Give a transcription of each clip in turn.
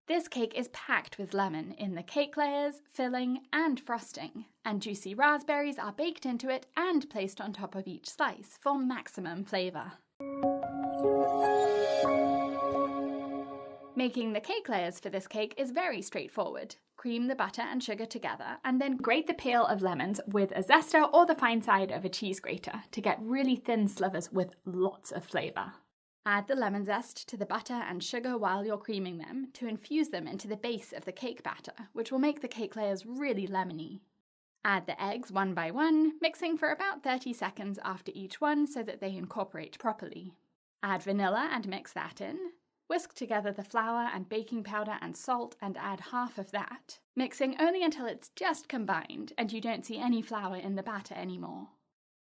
This cake is packed with lemon in the cake layers, filling, and frosting, and juicy raspberries are baked into it and placed on top of each slice for maximum flavour. Making the cake layers for this cake is very straightforward. Cream the butter and sugar together, and then grate the peel of lemons with a zester or the fine side of a cheese grater to get really thin slivers with lots of flavour. Add the lemon zest to the butter and sugar while you're creaming them to infuse them into the base of the cake batter, which will make the cake layers really lemony. Add the eggs one by one, mixing for about 30 seconds after each one so that they incorporate properly. Add vanilla and mix that in. Whisk together the flour and baking powder and salt and add half of that, mixing only until it's just combined and you don't see any flour in the batter anymore.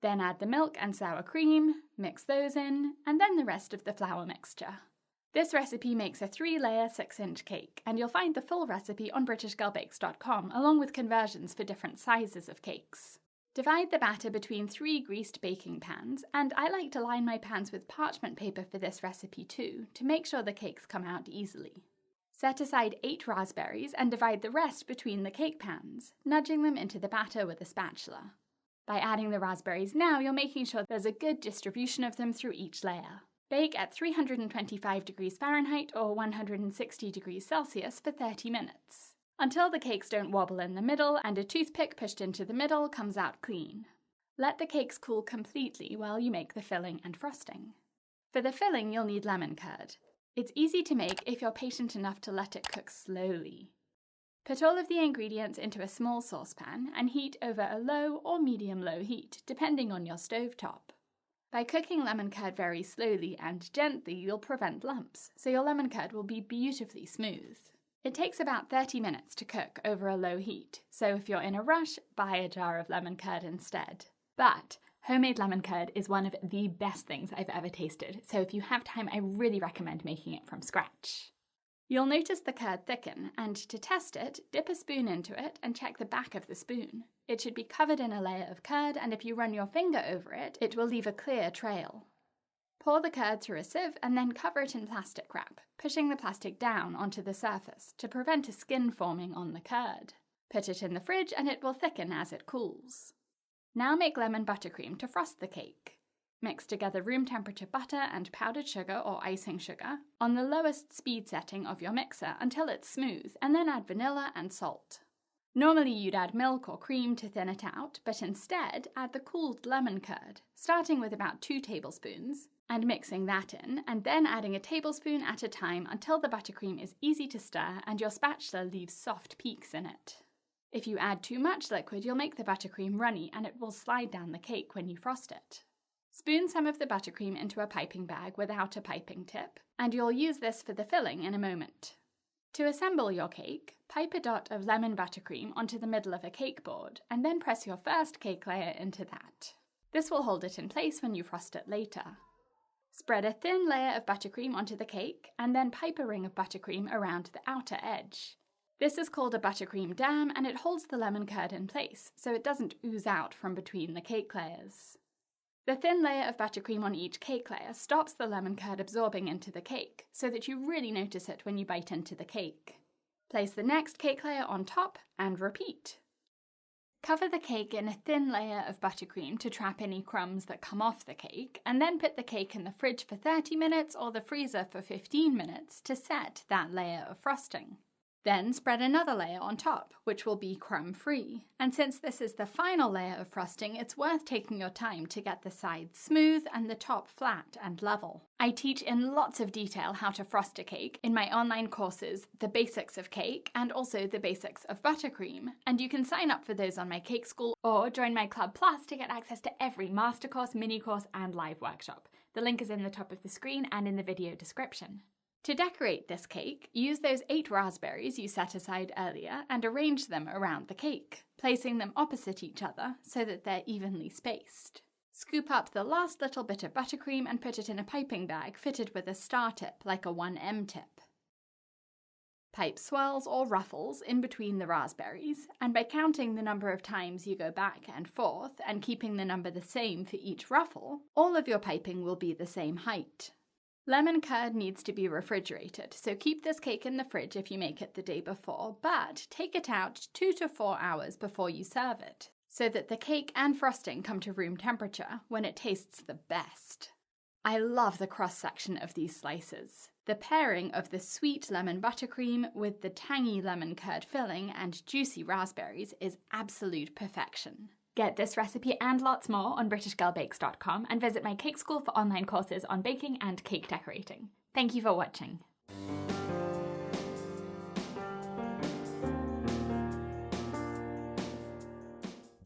Then add the milk and sour cream, mix those in, and then the rest of the flour mixture. This recipe makes a 3-layer 6-inch cake, and you'll find the full recipe on BritishGirlBakes.com along with conversions for different sizes of cakes. Divide the batter between 3 greased baking pans, and I like to line my pans with parchment paper for this recipe too, to make sure the cakes come out easily. Set aside 8 raspberries and divide the rest between the cake pans, nudging them into the batter with a spatula. By adding the raspberries now, you're making sure there's a good distribution of them through each layer. Bake at 325 degrees Fahrenheit or 160 degrees Celsius for 30 minutes, until the cakes don't wobble in the middle and a toothpick pushed into the middle comes out clean. Let the cakes cool completely while you make the filling and frosting. For the filling, you'll need lemon curd. It's easy to make if you're patient enough to let it cook slowly. Put all of the ingredients into a small saucepan and heat over a low or medium-low heat, depending on your stovetop. By cooking lemon curd very slowly and gently, you'll prevent lumps, so your lemon curd will be beautifully smooth. It takes about 30 minutes to cook over a low heat, so if you're in a rush, buy a jar of lemon curd instead. But homemade lemon curd is one of the best things I've ever tasted, so if you have time, I really recommend making it from scratch. You'll notice the curd thicken, and to test it, dip a spoon into it and check the back of the spoon. It should be covered in a layer of curd, and if you run your finger over it, it will leave a clear trail. Pour the curd through a sieve and then cover it in plastic wrap, pushing the plastic down onto the surface to prevent a skin forming on the curd. Put it in the fridge and it will thicken as it cools. Now make lemon buttercream to frost the cake. Mix together room temperature butter and powdered sugar or icing sugar on the lowest speed setting of your mixer until it's smooth, and then add vanilla and salt. Normally you'd add milk or cream to thin it out, but instead add the cooled lemon curd, starting with about 2 tablespoons, and mixing that in, and then adding a tablespoon at a time until the buttercream is easy to stir and your spatula leaves soft peaks in it. If you add too much liquid, you'll make the buttercream runny and it will slide down the cake when you frost it. Spoon some of the buttercream into a piping bag without a piping tip, and you'll use this for the filling in a moment. To assemble your cake, pipe a dot of lemon buttercream onto the middle of a cake board, and then press your first cake layer into that. This will hold it in place when you frost it later. Spread a thin layer of buttercream onto the cake, and then pipe a ring of buttercream around the outer edge. This is called a buttercream dam, and it holds the lemon curd in place, so it doesn't ooze out from between the cake layers. The thin layer of buttercream on each cake layer stops the lemon curd absorbing into the cake, so that you really notice it when you bite into the cake. Place the next cake layer on top and repeat. Cover the cake in a thin layer of buttercream to trap any crumbs that come off the cake, and then put the cake in the fridge for 30 minutes or the freezer for 15 minutes to set that layer of frosting. Then spread another layer on top, which will be crumb-free. And since this is the final layer of frosting, it's worth taking your time to get the sides smooth and the top flat and level. I teach in lots of detail how to frost a cake in my online courses, The Basics of Cake and also The Basics of Buttercream, and you can sign up for those on my Cake School or join my Club Plus to get access to every master course, mini course and live workshop. The link is in the top of the screen and in the video description. To decorate this cake, use those 8 raspberries you set aside earlier and arrange them around the cake, placing them opposite each other so that they're evenly spaced. Scoop up the last little bit of buttercream and put it in a piping bag fitted with a star tip like a 1M tip. Pipe swirls or ruffles in between the raspberries, and by counting the number of times you go back and forth and keeping the number the same for each ruffle, all of your piping will be the same height. Lemon curd needs to be refrigerated, so keep this cake in the fridge if you make it the day before, but take it out 2 to 4 hours before you serve it, so that the cake and frosting come to room temperature when it tastes the best. I love the cross-section of these slices. The pairing of the sweet lemon buttercream with the tangy lemon curd filling and juicy raspberries is absolute perfection. Get this recipe and lots more on BritishGirlBakes.com and visit my cake school for online courses on baking and cake decorating. Thank you for watching.